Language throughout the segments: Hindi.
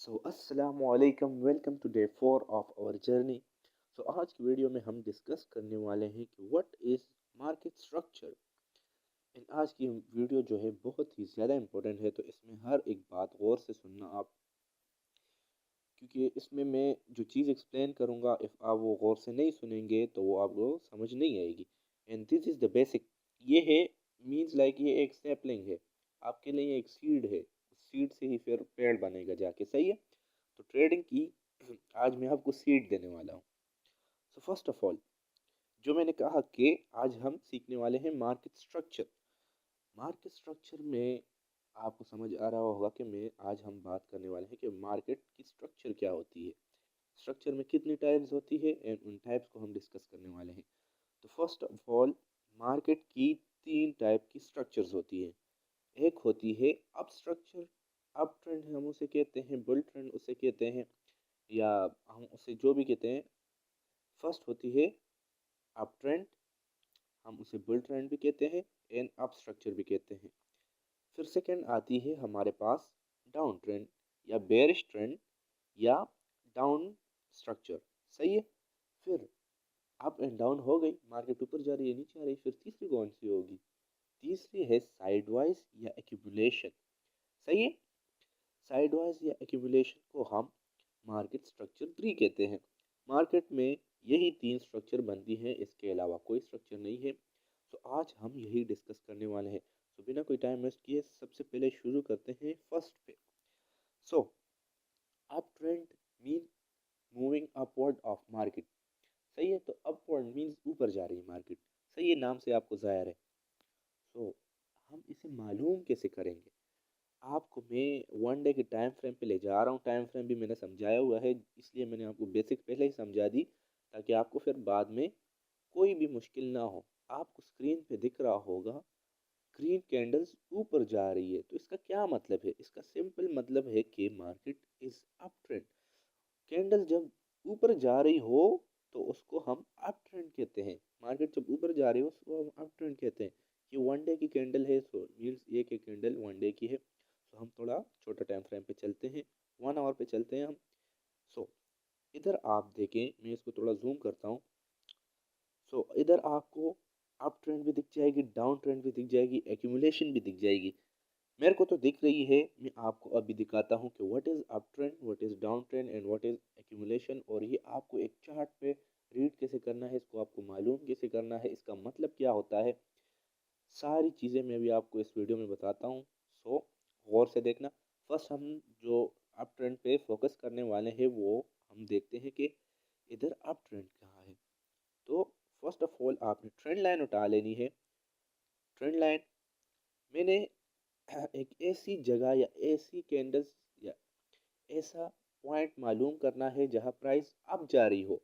अस्सलामु अलैकुम, welcome to day 4 of our journey. आज की वीडियो में हम डिस्कस करने वाले हैं कि what is market structure. And आज की वीडियो जो है बहुत ही ज़्यादा इम्पोर्टेंट है, तो इसमें हर एक बात गौर से सुनना आप, क्योंकि इसमें मैं जो चीज़ एक्सप्लेन करूँगा, इफ़ आप वो गौर से नहीं सुनेंगे तो वो आपको समझ नहीं आएगी। And this is the basic. ये है, मीन्स लाइक ये एक सैपलिंग है, आपके लिए एक सीड है। सीड से ही फिर पेड़ बनेगा जाके, सही है। तो ट्रेडिंग की आज मैं आपको सीड देने वाला हूँ। फर्स्ट ऑफ ऑल, जो मैंने कहा कि आज हम सीखने वाले हैं मार्केट स्ट्रक्चर। मार्केट स्ट्रक्चर में आपको समझ आ रहा होगा कि मैं आज हम बात करने वाले हैं कि मार्केट की स्ट्रक्चर क्या होती है, स्ट्रक्चर में कितनी टाइप्स होती है, एंड उन टाइप्स को हम डिस्कस करने वाले हैं। तो फर्स्ट ऑफ ऑल, मार्केट की तीन टाइप की स्ट्रक्चर्स होती है। एक होती है अप स्ट्रक्चर, अप ट्रेंड हम उसे कहते हैं, बुल ट्रेंड उसे कहते हैं, या हम उसे जो भी कहते हैं। फर्स्ट होती है अप ट्रेंड, हम उसे बुल ट्रेंड भी कहते हैं एंड अप स्ट्रक्चर भी कहते हैं। फिर सेकंड आती है हमारे पास डाउन ट्रेंड या बेरिश ट्रेंड या डाउन स्ट्रक्चर, सही है। फिर अप एंड डाउन हो गई, मार्केट ऊपर जा रही है नीचे आ रही है, फिर तीसरी कौन सी होगी? तीसरी है साइडवाइज या एक्यूमुलेशन, सही है। साइडवाइज या एक्यूमुलेशन को हम मार्केट स्ट्रक्चर 3 कहते हैं। मार्केट में यही तीन स्ट्रक्चर बनती हैं, इसके अलावा कोई स्ट्रक्चर नहीं है। आज हम यही डिस्कस करने वाले हैं। बिना कोई टाइम वेस्ट किए सबसे पहले शुरू करते हैं फर्स्ट पे। So up trend mean moving upward of market, सही है। तो अपवर्ड मीन्स ऊपर जा रही है मार्केट, सही है, नाम से आपको जाहिर है। हम इसे मालूम कैसे करेंगे? आपको मैं वन डे के टाइम फ्रेम पे ले जा रहा हूँ। टाइम फ्रेम भी मैंने समझाया हुआ है, इसलिए मैंने आपको बेसिक पहले ही समझा दी, ताकि आपको फिर बाद में कोई भी मुश्किल ना हो। आपको स्क्रीन पे दिख रहा होगा ग्रीन कैंडल्स ऊपर जा रही है, तो इसका क्या मतलब है? इसका सिंपल मतलब है कि market is up trend. Candle जब ऊपर जा रही हो तो उसको हम अप ट्रेंड कहते हैं। मार्केट जब ऊपर जा रही हो उसको हम अप ट्रेंड कहते हैं। ये वन डे की कैंडल है, सो मीन्स ये कि कैंडल वन डे की है। हम थोड़ा छोटा टाइम फ्रेम पे चलते हैं, 1 आवर पे चलते हैं हम। सो इधर आप देखें, मैं इसको थोड़ा जूम करता हूँ। इधर आपको अप ट्रेंड भी दिख जाएगी, डाउन ट्रेंड भी दिख जाएगी, एक्यूमुलेशन भी दिख जाएगी। मेरे को तो दिख रही है। मैं आपको अभी दिखाता हूँ कि what is up trend, what is down trend and what is accumulation. और ये आपको एक चार्ट पे रीड कैसे करना है, इसको आपको मालूम कैसे करना है, इसका मतलब क्या होता है, सारी चीज़ें मैं भी आपको इस वीडियो में बताता हूँ। गौर से देखना। फर्स्ट हम जो अप ट्रेंड पे फोकस करने वाले हैं, वो हम देखते हैं कि इधर अप ट्रेंड कहाँ है। तो फर्स्ट ऑफ ऑल आपने ट्रेंड लाइन उठा लेनी है। ट्रेंड लाइन मैंने एक ऐसी जगह या ऐसी कैंडल्स या ऐसा पॉइंट मालूम करना है जहाँ प्राइस अप जा रही हो।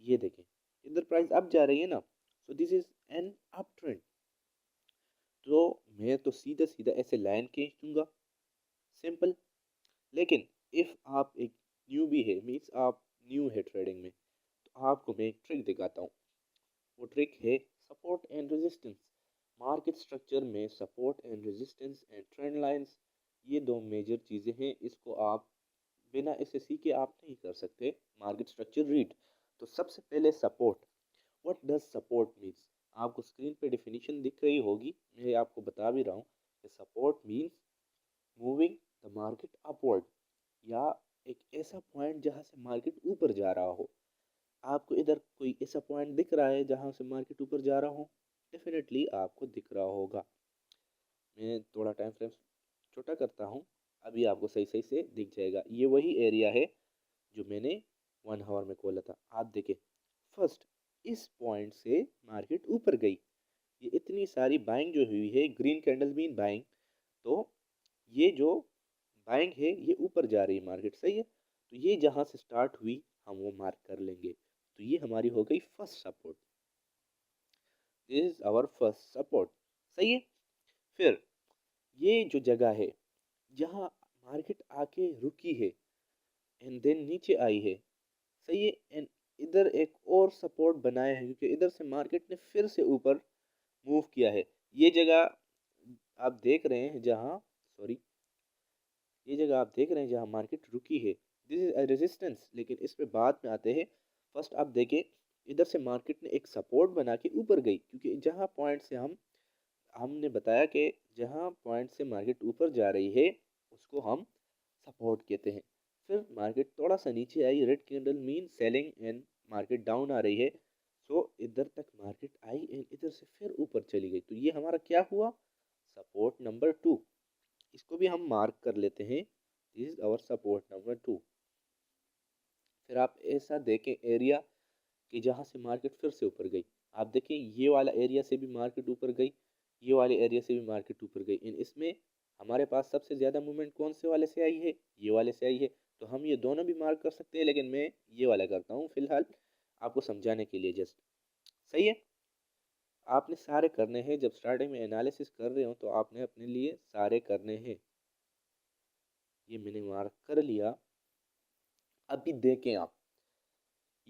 ये देखें, इधर प्राइस अप जा रही है ना, so this is an up trend. तो मैं तो सीधा सीधा ऐसे लाइन खींच दूंगा, सिंपल। लेकिन इफ आप एक न्यू भी है, मीन्स आप न्यू है ट्रेडिंग में, तो आपको मैं एक ट्रिक दिखाता हूँ। वो ट्रिक है support and resistance. Market structure में support and resistance and trend lines, ये दो मेजर चीज़ें हैं। इसको आप बिना इसे सीखे आप नहीं कर सकते मार्केट स्ट्रक्चर रीड। तो सबसे पहले support. What does support means? आपको स्क्रीन पे डेफिनेशन दिख रही होगी, मैं आपको बता भी रहा हूँ कि support means moving the market upward, या एक ऐसा पॉइंट जहाँ से मार्केट ऊपर जा रहा हो। आपको इधर कोई ऐसा पॉइंट दिख रहा है जहाँ से मार्केट ऊपर जा रहा हो? डेफिनेटली आपको दिख रहा होगा। मैं थोड़ा टाइम फ्रेम छोटा करता हूँ, अभी आपको सही सही से दिख जाएगा। ये वही एरिया है जो मैंने 1 आवर में खोला था। आप देखें, फर्स्ट इस पॉइंट से मार्केट ऊपर गई। ये इतनी सारी बाइंग जो हुई है, ग्रीन कैंडल मीन बाइंग। तो ये जो बाइंग है ये ऊपर जा रही है मार्केट, सही है। तो ये जहाँ से स्टार्ट हुई हम वो मार्क कर लेंगे। तो ये हमारी हो गई first support. This is our first support, सही है। फिर ये जो जगह है जहाँ मार्केट आके रुकी है एंड देन नीचे आई है, सही है। एंड इधर एक और सपोर्ट बनाया है, क्योंकि इधर से मार्केट ने फिर से ऊपर मूव किया है। ये जगह आप देख रहे हैं जहाँ, सॉरी, ये जगह आप देख रहे हैं जहाँ मार्केट रुकी है, दिस इज अ रेजिस्टेंस, लेकिन इस पे बाद में आते हैं। फर्स्ट आप देखें, इधर से मार्केट ने एक सपोर्ट बना के ऊपर गई, क्योंकि जहाँ पॉइंट से हमने बताया कि जहाँ पॉइंट से मार्केट ऊपर जा रही है उसको हम सपोर्ट कहते हैं। फिर मार्केट थोड़ा सा नीचे आई, red candle mean selling and market down आ रही है। सो इधर तक मार्केट आई एंड इधर से फिर ऊपर चली गई, तो ये हमारा क्या हुआ, सपोर्ट नंबर 2। इसको भी हम मार्क कर लेते हैं, this is our support number 2। फिर आप ऐसा देखें एरिया कि जहाँ से मार्केट फिर से ऊपर गई, आप देखें ये वाला एरिया से भी मार्केट ऊपर गई, ये वाले एरिया से भी मार्केट ऊपर गई। इन इसमें हमारे पास सबसे ज़्यादा मूवमेंट कौन से वाले से आई है, ये वाले से आई है। तो हम ये दोनों भी मार्क कर सकते हैं, लेकिन मैं ये वाला करता हूँ फिलहाल आपको समझाने के लिए जस्ट। सही है, आपने सारे करने हैं, जब स्टार्टिंग में एनालिसिस कर रहे हो तो आपने अपने लिए सारे करने हैं। ये मैंने मार्क कर लिया। अभी देखें आप,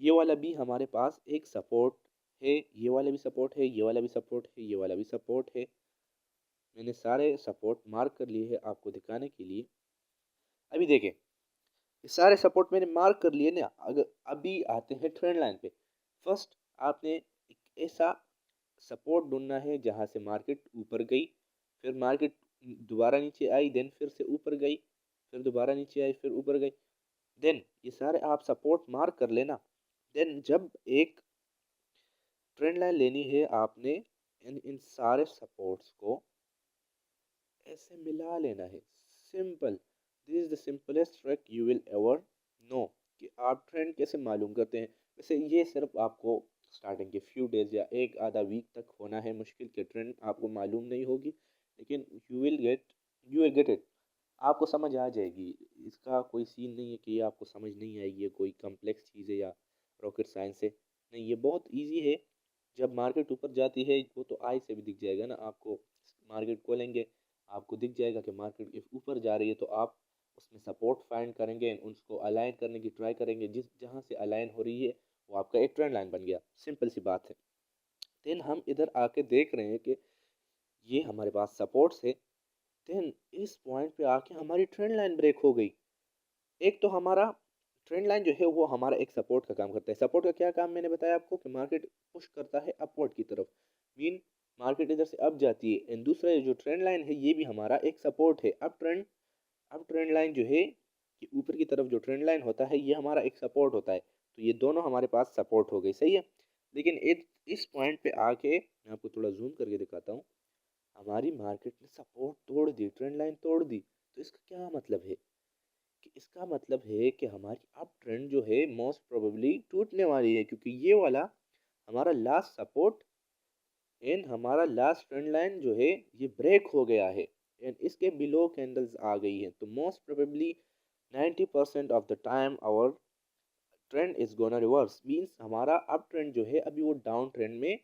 ये वाला भी हमारे पास एक सपोर्ट है, ये वाला भी सपोर्ट है, ये वाला भी सपोर्ट है, ये वाला भी सपोर्ट है। मैंने सारे सपोर्ट मार्क कर लिए हैं आपको दिखाने के लिए। अभी देखें, ये सारे सपोर्ट मैंने मार्क कर लिए ना। अगर अभी आते हैं ट्रेंड लाइन पे, फर्स्ट आपने एक ऐसा सपोर्ट ढूंढना है जहां से मार्केट ऊपर गई, फिर मार्केट दोबारा नीचे आई, देन फिर से ऊपर गई, फिर दोबारा नीचे आई, फिर ऊपर गई। देन ये सारे आप सपोर्ट मार्क कर लेना। देन जब एक ट्रेंड लाइन लेनी है आपने, इन सारे सपोर्ट्स को ऐसे मिला लेना है, simple. This is the simplest trick you will ever know कि आप ट्रेंड कैसे मालूम करते हैं। वैसे ये सिर्फ आपको स्टार्टिंग के फ्यू डेज या एक आधा वीक तक होना है मुश्किल, के ट्रेंड आपको मालूम नहीं होगी, लेकिन यू विल गेट इट, आपको समझ आ जाएगी। इसका कोई सीन नहीं है कि ये आपको समझ नहीं आएगी, ये कोई कम्प्लेक्स चीज़ है या रॉकेट साइंस है, नहीं, ये बहुत इजी है। जब मार्केट ऊपर जाती है वो तो आई से भी दिख जाएगा ना आपको, मार्केट खोलेंगे आपको दिख जाएगा कि मार्केट इफ ऊपर जा रही है, तो आप उसमें सपोर्ट फाइंड करेंगे, उसको अलाइन करने की ट्राई करेंगे, जिस जहाँ से अलाइन हो रही है वो आपका एक ट्रेंड लाइन बन गया, सिंपल सी बात है। देन हम इधर आके देख रहे हैं कि ये हमारे पास सपोर्ट्स है। देन इस पॉइंट पे आके हमारी ट्रेंड लाइन ब्रेक हो गई। एक तो हमारा ट्रेंड लाइन जो है वो हमारा एक सपोर्ट का काम करता है। सपोर्ट का क्या काम मैंने बताया आपको, कि मार्केट पुश करता है अपवर्ड की तरफ, मीन मार्केट इधर से अप जाती है। एंड दूसरा जो ट्रेंड लाइन है ये भी हमारा एक सपोर्ट है। अब ट्रेंड लाइन जो है कि ऊपर की तरफ जो ट्रेंड लाइन होता है ये हमारा एक सपोर्ट होता है। तो ये दोनों हमारे पास सपोर्ट हो गई, सही है। लेकिन इस पॉइंट पे आके मैं आपको थोड़ा जूम करके दिखाता हूँ, हमारी मार्केट ने सपोर्ट तोड़ दी, ट्रेंड लाइन तोड़ दी। तो इसका क्या मतलब है, कि इसका मतलब है कि हमारी अप ट्रेंड जो है मोस्ट प्रोबेबली टूटने वाली है, क्योंकि ये वाला हमारा लास्ट सपोर्ट एंड हमारा लास्ट ट्रेंड लाइन जो है ये ब्रेक हो गया है एंड इसके बिलो कैंडल्स आ गई है। तो most probably 90% of the time our trend is gonna reverse, means हमारा अप ट्रेंड जो है अभी वो डाउन ट्रेंड में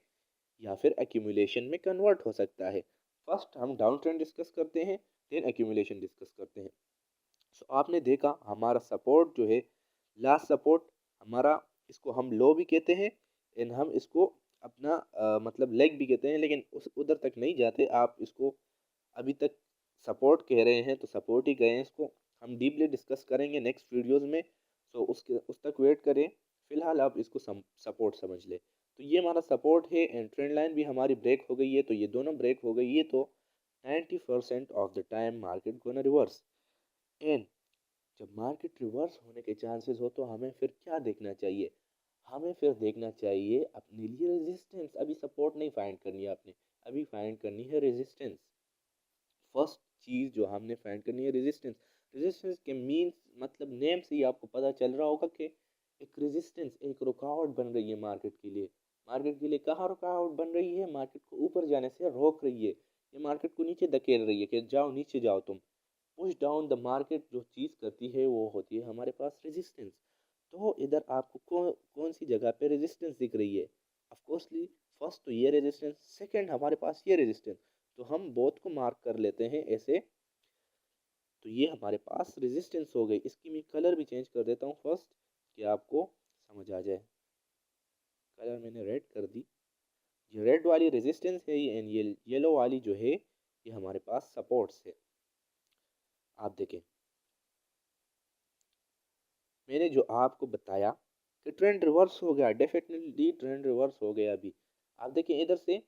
या फिर एक्यूमुलेशन में कन्वर्ट हो सकता है। फर्स्ट हम डाउन ट्रेंड डिस्कस करते हैं, देन एक्यूमुलेशन डिस्कस करते हैं। सो आपने देखा हमारा सपोर्ट जो है, लास्ट सपोर्ट हमारा, इसको हम लो भी कहते हैं एंड हम इसको अपना मतलब लेग भी कहते हैं, लेकिन उस उधर तक नहीं जाते, आप इसको अभी तक सपोर्ट कह रहे हैं तो सपोर्ट ही कहें इसको। हम डीपली डिस्कस करेंगे नेक्स्ट वीडियोस में, सो उस तक वेट करें। फिलहाल आप इसको सपोर्ट समझ ले। तो ये हमारा सपोर्ट है एंड ट्रेंड लाइन भी हमारी ब्रेक हो गई है, तो ये दोनों ब्रेक हो गई है, तो 90% of the time market gonna reverse. And जब मार्केट रिवर्स होने के चांसेस हो तो हमें फिर क्या देखना चाहिए, हमें फिर देखना चाहिए अपने लिए रेजिस्टेंस। अभी सपोर्ट नहीं फाइंड करनी है आपने, अभी फाइंड करनी है रेजिस्टेंस। फर्स्ट चीज जो हमने फाइंड करनी है रेजिस्टेंस। रेजिस्टेंस के मीन्स मतलब नेम से ही आपको पता चल रहा होगा कि एक रेजिस्टेंस, एक रुकावट बन रही है मार्केट के लिए। मार्केट के लिए कहाँ रुकावट बन रही है, मार्केट को ऊपर जाने से रोक रही है, ये मार्केट को नीचे धकेल रही है कि जाओ नीचे जाओ तुम। पुश डाउन द मार्केट जो चीज़ करती है वो होती है हमारे पास रेजिस्टेंस। तो इधर आपको कौन सी जगह पे रेजिस्टेंस दिख रही है, ऑफकोर्सली फर्स्ट तो ये रेजिस्टेंस, सेकंड हमारे पास ये रेजिस्टेंस। तो हम बोथ को मार्क कर लेते हैं ऐसे। तो ये हमारे पास रेजिस्टेंस हो गई। इसकी मैं कलर भी चेंज कर देता हूँ फर्स्ट, कि आपको समझ आ जाए। कलर मैंने रेड कर दी, ये रेड वाली रेजिस्टेंस है एंड ये येलो वाली जो है ये हमारे पास सपोर्ट्स है। आप देखें मैंने जो आपको बताया कि ट्रेंड रिवर्स हो गया, डेफिनेटली ट्रेंड रिवर्स हो गया। अभी आप देखिए इधर से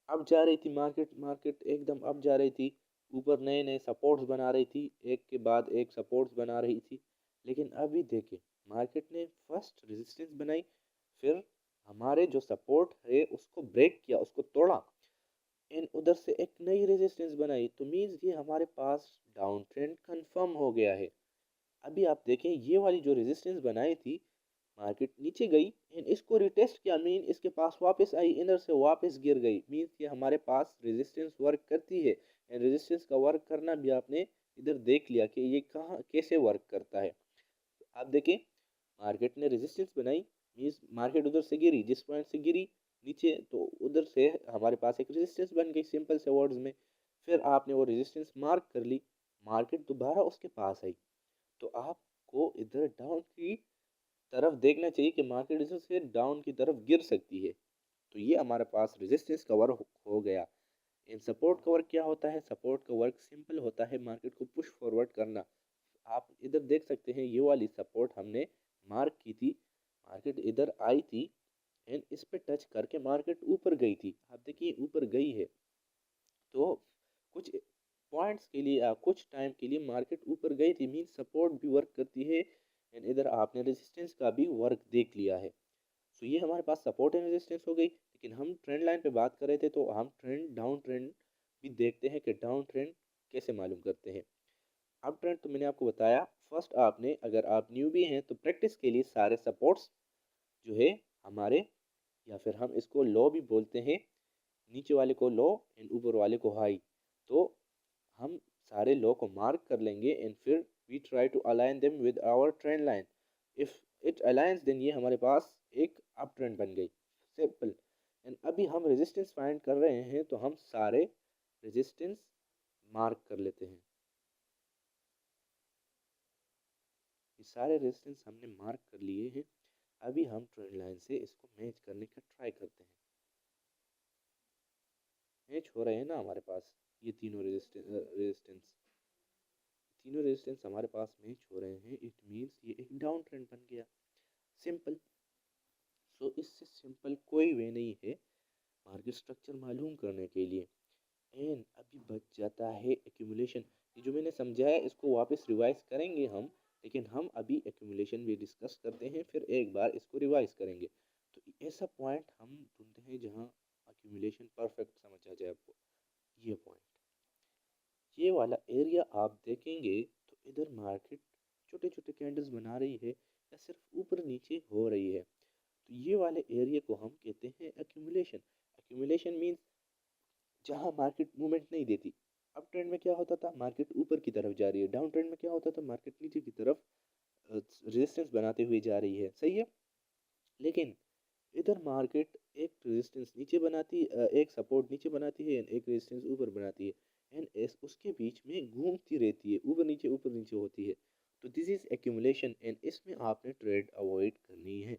अब जा रही थी मार्केट, मार्केट एकदम अब जा रही थी ऊपर, नए नए सपोर्ट्स बना रही थी, एक के बाद एक सपोर्ट्स बना रही थी। लेकिन अभी देखिए मार्केट ने फर्स्ट रेजिस्टेंस बनाई, फिर हमारे जो सपोर्ट है उसको ब्रेक किया, उसको तोड़ा, एंड उधर से एक नई रेजिस्टेंस बनाई। तो मीन्स ये हमारे पास डाउन ट्रेंड कंफर्म हो गया है। अभी आप देखें ये वाली जो रेजिस्टेंस बनाई थी, मार्केट नीचे गई एंड इसको रिटेस्ट किया, मीन इसके पास वापस आई, इधर से वापस गिर गई, मीन ये हमारे पास रेजिस्टेंस वर्क करती है। एंड रेजिस्टेंस का वर्क करना भी आपने इधर देख लिया कि ये कहाँ कैसे वर्क करता है। आप देखें मार्केट ने रेजिस्टेंस बनाई, मीन्स मार्केट उधर से गिरी, जिस पॉइंट से गिरी नीचे, तो उधर से हमारे पास एक रेजिस्टेंस बन गई सिंपल से वर्ड्स में। फिर आपने वो रेजिस्टेंस मार्क कर ली, मार्केट दोबारा उसके पास आई, तो आपको इधर डाउन की तरफ देखना चाहिए कि मार्केट इधर से डाउन की तरफ गिर सकती है। तो ये हमारे पास रेजिस्टेंस कवर हो गया। इन सपोर्ट का वर्क क्या होता है? सपोर्ट का वर्क सिंपल होता है, मार्केट को पुश फॉरवर्ड करना। आप इधर देख सकते हैं ये वाली सपोर्ट हमने मार्क की थी, मार्केट इधर आई थी एंड इस पे टच करके मार्केट ऊपर गई थी। आप देखिए ऊपर गई है, तो कुछ पॉइंट्स के लिए कुछ टाइम के लिए मार्केट ऊपर गई थी, मीन सपोर्ट भी वर्क करती है। एंड इधर आपने रेजिस्टेंस का भी वर्क देख लिया है। सो ये हमारे पास सपोर्ट एंड रेजिस्टेंस हो गई। लेकिन हम ट्रेंड लाइन पे बात कर रहे थे, तो हम ट्रेंड डाउन ट्रेंड भी देखते हैं कि डाउन ट्रेंड कैसे मालूम करते हैं। अब ट्रेंड तो मैंने आपको बताया। फर्स्ट आपने, अगर आप न्यू भी हैं तो प्रैक्टिस के लिए सारे सपोर्ट्स जो है हमारे, या फिर हम इसको लो भी बोलते हैं, नीचे वाले को लो एंड ऊपर वाले को हाई, तो हम सारे लो को मार्क कर लेंगे एंड फिर we try to align them with our trend line. If it aligns then ये हमारे पास एक अप ट्रेंड बन गई, सिंपल। एंड अभी हम रेजिस्टेंस फाइंड कर रहे हैं, तो हम सारे रेजिस्टेंस मार्क कर लेते हैं। ये सारे रेजिस्टेंस हमने मार्क कर लिए हैं। अभी हम ट्रेंड लाइन से इसको मैच करने का ट्राई करते हैं। मैच हो रहे हैं ना हमारे पास ये तीनों रेजिस्टेंस, तीनों रेजिस्टेंस हमारे पास मैच हो रहे हैं, इट मीन्स ये एक डाउन ट्रेंड बन गया, सिंपल। सो इससे सिंपल कोई वे नहीं है मार्केट स्ट्रक्चर मालूम करने के लिए। एंड अभी बच जाता है एक्यूमुलेशन। ये जो मैंने समझाया इसको वापस रिवाइज करेंगे हम, लेकिन हम अभी एक्यूमुलेशन भी डिस्कस करते हैं, फिर एक बार इसको रिवाइज करेंगे। तो ऐसा पॉइंट हम ढूंढते हैं जहाँ एक्यूमुलेशन परफेक्ट समझ आ जाए आपको। ये पॉइंट, ये वाला एरिया आप देखेंगे तो इधर मार्केट छोटे छोटे कैंडल्स बना रही है या सिर्फ ऊपर नीचे हो रही है, तो ये वाले एरिया को हम कहते हैं एक्यूमुलेशन। एक्यूमुलेशन मीन्स जहाँ मार्केट मूवमेंट नहीं देती। अप ट्रेंड में क्या होता था, मार्केट ऊपर की तरफ जा रही है, डाउन ट्रेंड में क्या होता था, मार्केट नीचे की तरफ रेजिस्टेंस बनाते हुए जा रही है, सही है। लेकिन इधर मार्केट एक रेजिस्टेंस नीचे बनाती, एक सपोर्ट नीचे बनाती है, एक रेजिस्टेंस ऊपर बनाती है, एंड उसके बीच में घूमती रहती है, ऊपर नीचे होती है। तो दिस इज एक्यूमुलेशन एंड इसमें आपने ट्रेड अवॉइड करनी है।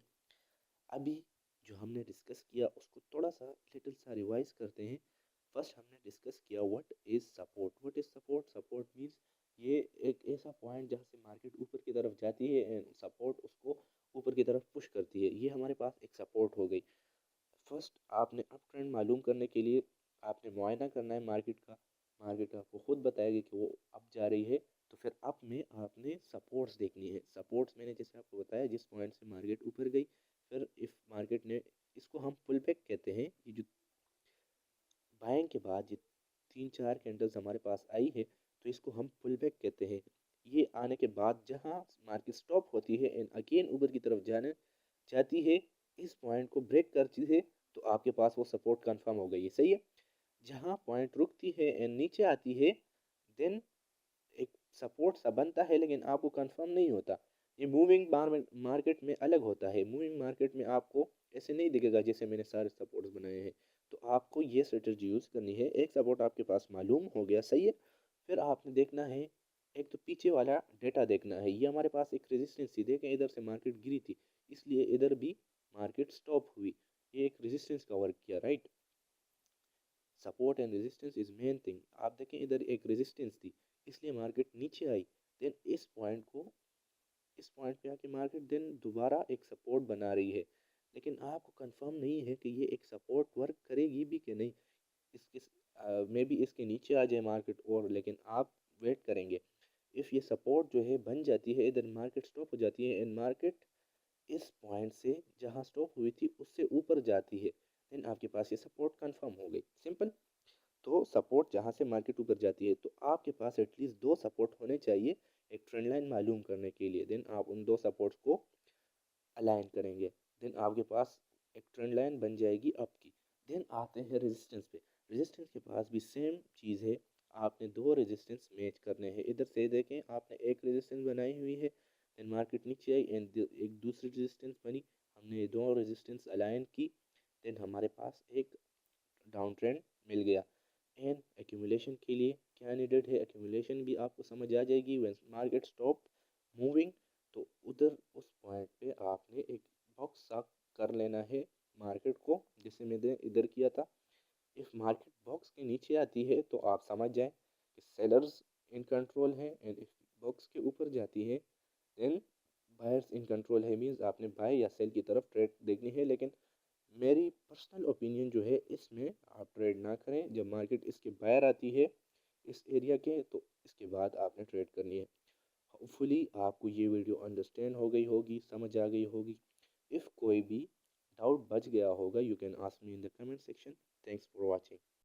अभी जो हमने डिस्कस किया उसको थोड़ा सा लिटिल सा रिवाइज करते हैं। फर्स्ट हमने डिस्कस किया what is support. What is support? Support means ये एक ऐसा पॉइंट जहाँ से मार्केट ऊपर की तरफ जाती है एंड सपोर्ट उसको ऊपर की तरफ पुश करती है, ये हमारे पास एक सपोर्ट हो गई। फर्स्ट आपने अप ट्रेंड मालूम करने के लिए आपने मुआयना करना है मार्केट का। मार्केट आपको खुद बताएगी कि वो अप जा रही है, तो फिर अप में आपने सपोर्ट्स देखनी है। सपोर्ट्स मैंने जैसे आपको बताया, जिस पॉइंट से मार्केट ऊपर गई, फिर इफ मार्केट ने, इसको हम पुल बैक कहते हैं, ये जो बाइंग के बाद ये तीन चार कैंडल्स हमारे पास आई है, तो इसको हम पुल बैक कहते हैं। ये आने के बाद जहाँ मार्केट स्टॉप होती है एंड अगेन ऊपर की तरफ जाने जाती है, इस पॉइंट को ब्रेक करती है, तो आपके पास वो सपोर्ट कंफर्म हो गई है, सही है। जहाँ पॉइंट रुकती है एंड नीचे आती है, देन एक सपोर्ट सा बनता है, लेकिन आपको कंफर्म नहीं होता। ये मूविंग मार्केट में अलग होता है। मूविंग मार्केट में आपको ऐसे नहीं दिखेगा जैसे मैंने सारे सपोर्ट्स बनाए हैं। तो आपको ये स्ट्रेटजी यूज़ करनी है। एक सपोर्ट आपके पास मालूम हो गया, सही है। फिर आपने देखना है, एक तो पीछे वाला डेटा देखना है। ये हमारे पास एक रेजिस्टेंस थी, देखें इधर से मार्केट गिरी थी, इसलिए इधर भी मार्केट स्टॉप हुई। ये एक रेजिस्टेंस का वर्क किया, right. Support and resistance is main thing. आप देखें इधर एक रेजिस्टेंस थी, इसलिए मार्केट नीचे आई। देन इस पॉइंट पॉइंट पे आके मार्केट देन दोबारा एक सपोर्ट बना रही है, लेकिन आपको कंफर्म नहीं है कि ये एक सपोर्ट वर्क करेगी भी कि नहीं। इसके मे बी इसके नीचे आ जाए मार्केट, और लेकिन आप वेट करेंगे। इफ़ ये सपोर्ट जो है बन जाती है, इधर मार्केट स्टॉप हो जाती है एंड मार्केट इस पॉइंट से जहाँ स्टॉप हुई थी उससे ऊपर जाती है, देन आपके पास ये सपोर्ट कंफर्म हो गई, सिंपल। तो सपोर्ट जहाँ से मार्केट ऊपर जाती है, तो आपके पास एटलीस्ट दो सपोर्ट होने चाहिए एक ट्रेंड लाइन मालूम करने के लिए। देन आप उन दो सपोर्ट्स को अलाइन करेंगे, देन आपके पास एक ट्रेंड लाइन बन जाएगी अप की। देन आते हैं रेजिस्टेंस पे। रेजिस्टेंस के पास भी सेम चीज़ है, आपने दो रेजिस्टेंस मैच करने हैं। इधर से देखें, आपने एक रेजिस्टेंस बनाई हुई है, देन मार्केट नीचे आई एंड एक दूसरी रेजिस्टेंस बनी, हमने ये दो रेजिस्टेंस अलाइन की, देन हमारे पास एक डाउन ट्रेंड मिल गया। एंड एक्यूमुलेशन के लिए क्या नीडेड है, एक्यूमुलेशन भी आपको समझ आ जाएगी व्हेन मार्केट स्टॉप मूविंग। तो उधर उस पॉइंट पे आपने एक बॉक्स सा कर लेना है मार्केट को, जैसे मैंने इधर किया था। इफ मार्केट बॉक्स के नीचे आती है तो आप समझ जाएं कि सेलर्स इन कंट्रोल है, एंड इफ बॉक्स के ऊपर जाती है देन बायर्स इन कंट्रोल है। मीन्स आपने बाय या सेल की तरफ ट्रेड देखनी है, लेकिन मेरी पर्सनल ओपिनियन जो है इसमें आप ट्रेड ना करें। जब मार्केट इसके बाहर आती है इस एरिया के, तो इसके बाद आपने ट्रेड करनी है। होपफुली आपको ये वीडियो अंडरस्टैंड हो गई होगी, समझ आ गई होगी। इफ़ कोई भी डाउट बच गया होगा, you can ask me in the comment section. Thanks for watching.